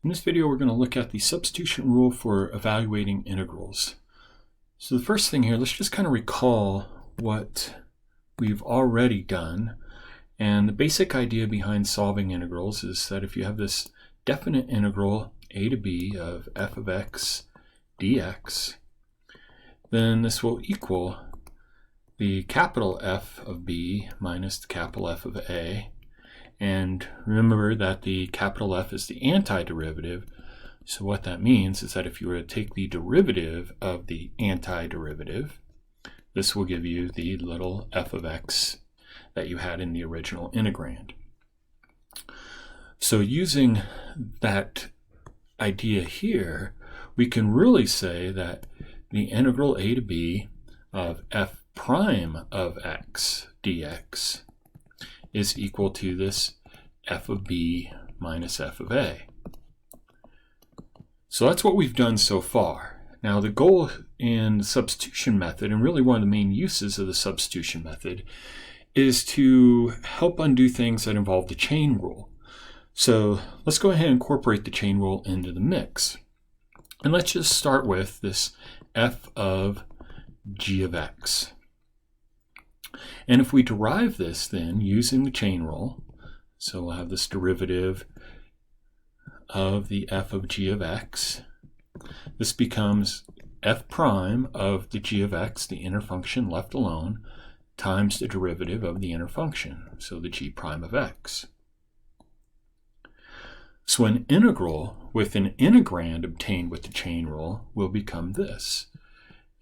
In this video, we're going to look at the substitution rule for evaluating integrals. So the first thing here, let's just kind of recall what we've already done. And the basic idea behind solving integrals is that if you have this definite integral a to b of f of x dx, then this will equal the capital F of b minus the capital F of a. And remember that the capital F is the antiderivative. So what that means is that if you were to take the derivative of the antiderivative, this will give you the little f of x that you had in the original integrand. So using that idea here, we can really say that the integral a to b of f prime of x dx is equal to this f of b minus f of a. So that's what we've done so far. Now the goal in the substitution method, and really one of the main uses of the substitution method, is to help undo things that involve the chain rule. So let's go ahead and incorporate the chain rule into the mix. And let's just start with this f of g of x. And if we derive this then using the chain rule, so we'll have this derivative of the f of g of x. This becomes f prime of the g of x, the inner function left alone, times the derivative of the inner function, so the g prime of x. So an integral with an integrand obtained with the chain rule will become this.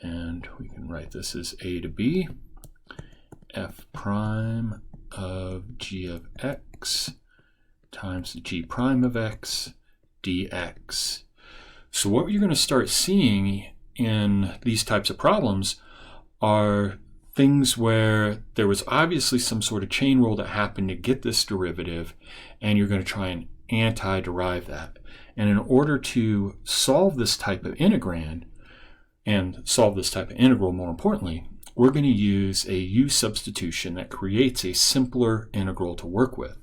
And we can write this as a to b f prime of g of x times the g prime of x dx. So what you're going to start seeing in these types of problems are things where there was obviously some sort of chain rule that happened to get this derivative, and you're going to try and anti-derive that. And in order to solve this type of integrand, and solve this type of integral more importantly, we're going to use a u substitution that creates a simpler integral to work with.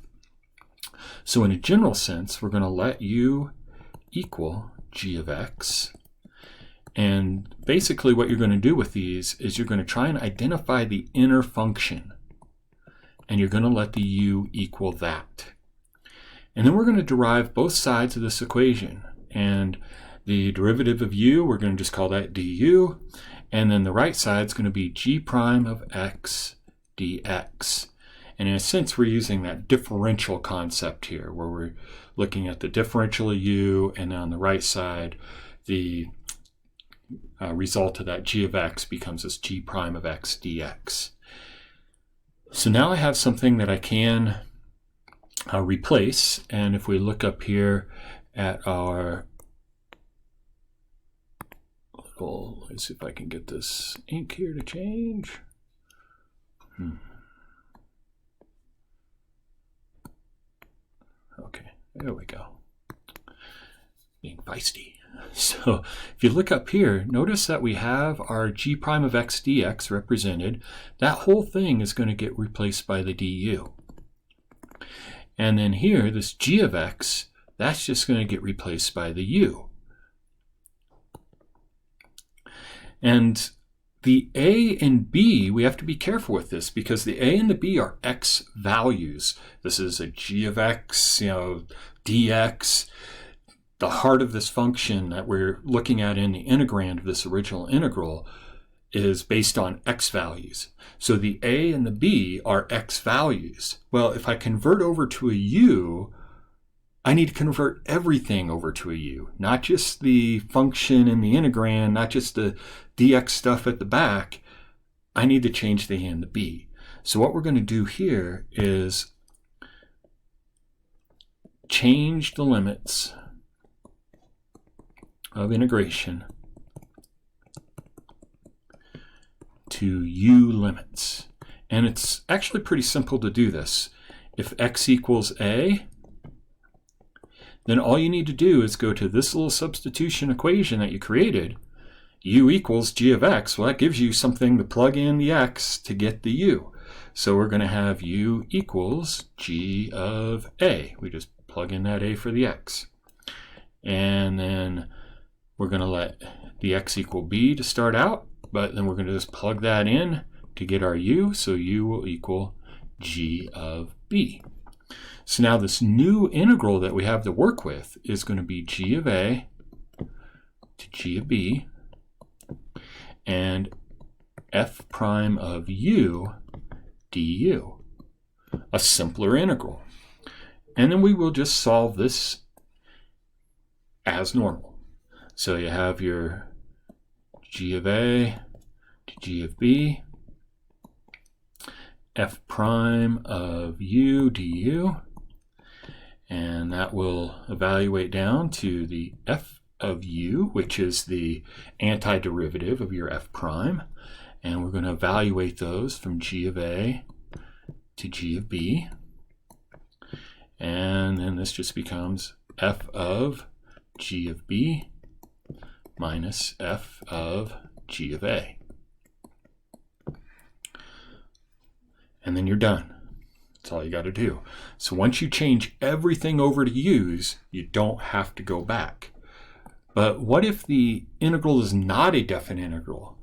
So in a general sense, we're going to let u equal g of x. And basically what you're going to do with these is you're going to try and identify the inner function. And you're going to let the u equal that. And then we're going to derive both sides of this equation. And the derivative of u, we're going to just call that du. And then the right side is going to be g prime of x dx. And in a sense, we're using that differential concept here, where we're looking at the differential of u, and on the right side, the result of that g of x becomes this g prime of x dx. So now I have something that I can replace. And if we look up here at our let's see if I can get this ink here to change. Okay, there we go. Being feisty. So if you look up here, notice that we have our g prime of x dx represented. That whole thing is going to get replaced by the du. And then here, this g of x, that's just going to get replaced by the u. And the a and b, we have to be careful with this because the a and the b are x values. This is a g of x, dx. The heart of this function that we're looking at in the integrand of this original integral is based on x values. So the a and the b are x values. Well, if I convert over to a u, I need to convert everything over to a u, not just the function in the integrand, not just the dx stuff at the back. I need to change the a and the b. So what we're going to do here is change the limits of integration to u limits. And it's actually pretty simple to do this. If x equals a, then all you need to do is go to this little substitution equation that you created, u equals g of x. Well, that gives you something to plug in the x to get the u. So we're going to have u equals g of a. We just plug in that a for the x. and then we're going to let the x equal b to start out, but then we're going to just plug that in to get our u, so u will equal g of b. So now this new integral that we have to work with is going to be g of a to g of b and f prime of u du, a simpler integral. And then we will just solve this as normal. So you have your g of a to g of b, f prime of u du, and that will evaluate down to the f of u, which is the antiderivative of your f prime, and we're going to evaluate those from g of a to g of b, and then this just becomes f of g of b minus f of g of a. And then you're done. That's all you got to do. So once you change everything over to u's, you don't have to go back. But what if the integral is not a definite integral?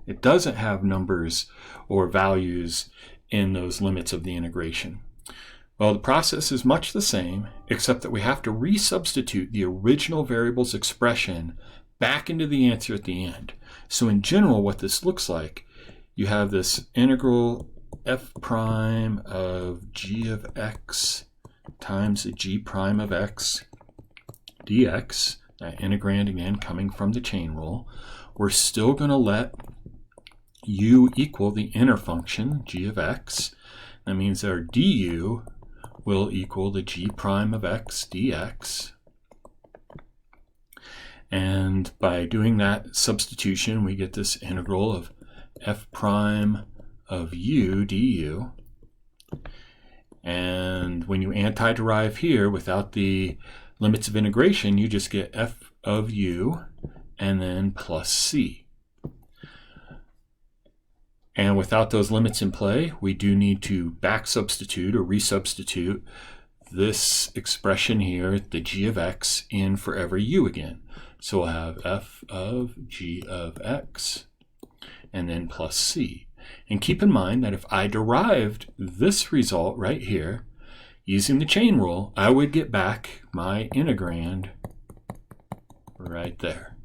It doesn't have numbers or values in those limits of the integration. Well, the process is much the same, except that we have to resubstitute the original variable's expression back into the answer at the end. So in general, what this looks like, you have this integral f prime of g of x times the g prime of x dx, that integrand again coming from the chain rule. We're still going to let u equal the inner function g of x. That means our du will equal the g prime of x dx. And by doing that substitution, we get this integral of f prime of u du. And when you antiderive here without the limits of integration, you just get f of u and then plus c. And without those limits in play, we do need to back substitute or resubstitute this expression here, the g of x, in for every u again. So we'll have f of g of x and then plus c. And keep in mind that if I derived this result right here using the chain rule, I would get back my integrand right there.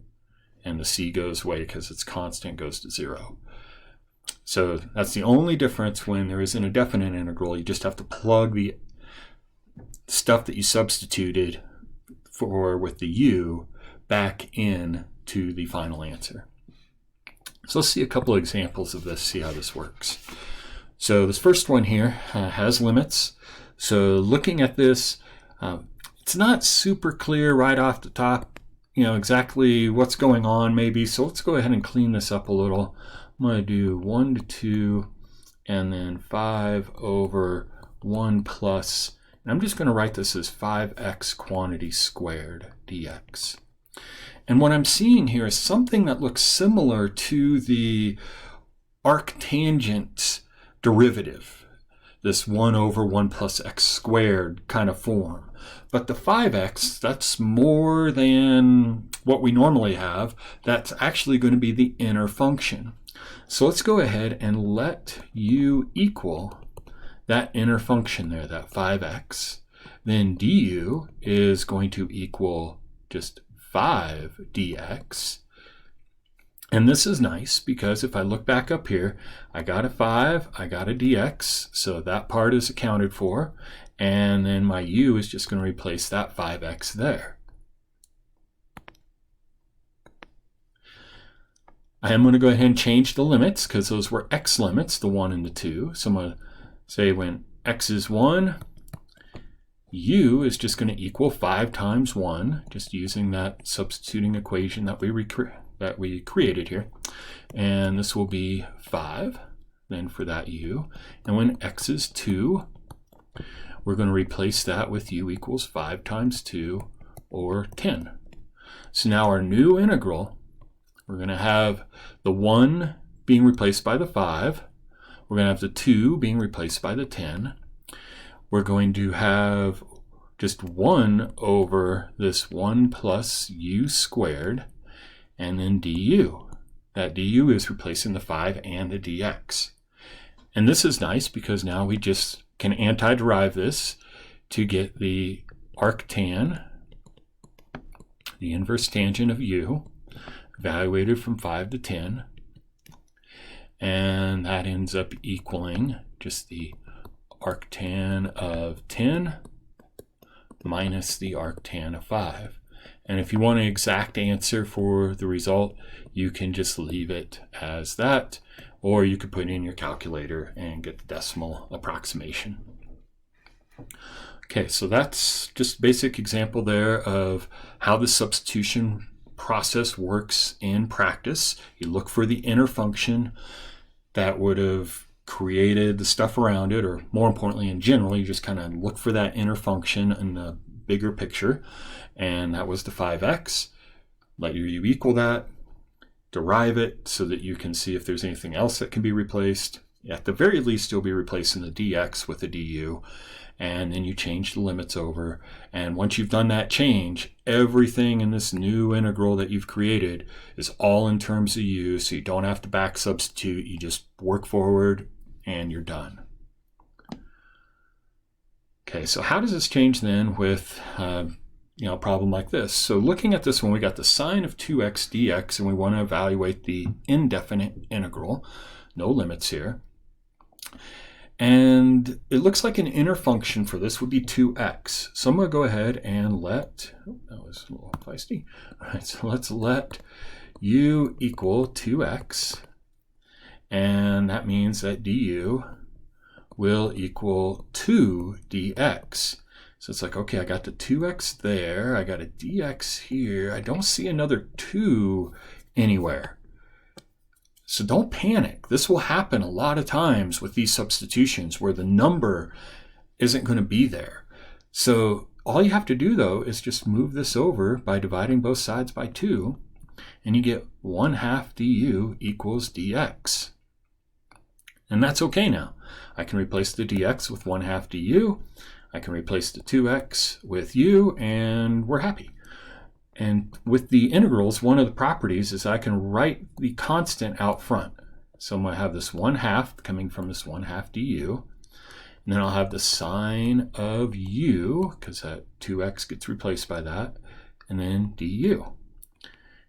And the c goes away because its constant goes to 0. So that's the only difference when there isn't a definite integral. You just have to plug the stuff that you substituted for with the u back in to the final answer. So let's see a couple of examples of this, see how this works. So this first one here has limits. So looking at this, it's not super clear right off the top, exactly what's going on maybe. So let's go ahead and clean this up a little. I'm going to do 1 to 2 and then 5 over 1 plus, and I'm just going to write this as 5x quantity squared dx. And what I'm seeing here is something that looks similar to the arctangent derivative, this 1 over 1 plus x squared kind of form. But the 5x, that's more than what we normally have. That's actually going to be the inner function. So let's go ahead and let u equal that inner function there, that 5x. Then du is going to equal just 5 dx. And this is nice because if I look back up here, I got a 5, I got a dx, so that part is accounted for. And then my u is just going to replace that 5x there. I am going to go ahead and change the limits because those were x limits, the 1 and the 2. So I'm going to say when x is 1, u is just going to equal 5 times 1, just using that substituting equation that we created here. And this will be 5 then for that u. And when x is 2, we're going to replace that with u equals 5 times 2, or 10. So now our new integral, we're going to have the 1 being replaced by the 5. We're going to have the 2 being replaced by the 10. We're going to have just 1 over this 1 plus u squared, and then du. That du is replacing the 5 and the dx. And this is nice because now we just can antiderive this to get the arctan, the inverse tangent of u, evaluated from 5 to 10. And that ends up equaling just the arctan of 10 minus the arctan of 5. And if you want an exact answer for the result, you can just leave it as that, or you could put in your calculator and get the decimal approximation. Okay, so that's just a basic example there of how the substitution process works in practice. You look for the inner function that would have created the stuff around it, or more importantly in general, you just kind of look for that inner function in the bigger picture, and that was the 5x. Let your u equal that, derive it so that you can see if there's anything else that can be replaced. At the very least, you'll be replacing the dx with the du, and then you change the limits over. And once you've done that change, everything in this new integral that you've created is all in terms of u, so you don't have to back substitute. You just work forward and you're done. Okay, so how does this change then with a problem like this? So looking at this one, we got the sine of 2x dx, and we want to evaluate the indefinite integral. No limits here. And it looks like an inner function for this would be 2x. So I'm going to go ahead and let, that was a little feisty. All right, so let's let u equal 2x. And that means that du will equal 2 dx. So it's like, okay, I got the 2x there, I got a dx here, I don't see another 2 anywhere. So don't panic. This will happen a lot of times with these substitutions where the number isn't going to be there. So all you have to do though is just move this over by dividing both sides by 2, and you get 1/2 du equals dx. And that's okay now. I can replace the dx with 1/2 du. I can replace the 2x with u, and we're happy. And with the integrals, one of the properties is I can write the constant out front. So I'm going to have this 1/2 coming from this 1/2 du. And then I'll have the sine of u, because that 2x gets replaced by that, and then du.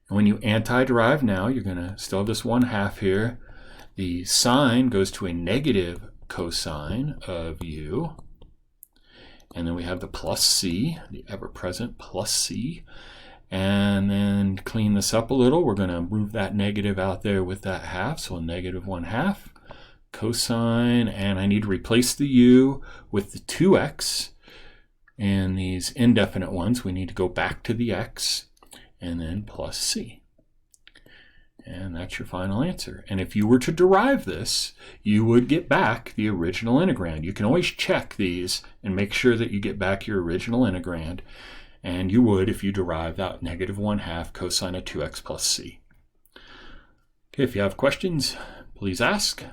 And when you antiderive now, you're going to still have this 1/2 here. The sine goes to a negative cosine of u. And then we have the plus c, the ever-present plus c. And then clean this up a little. We're going to move that negative out there with that half, so a negative 1/2 cosine, and I need to replace the u with the 2x. And these indefinite ones, we need to go back to the x, and then plus c. And that's your final answer. And if you were to derive this, you would get back the original integrand. You can always check these and make sure that you get back your original integrand. And you would if you derive that negative 1/2 cosine of 2x plus c. Okay, if you have questions, please ask.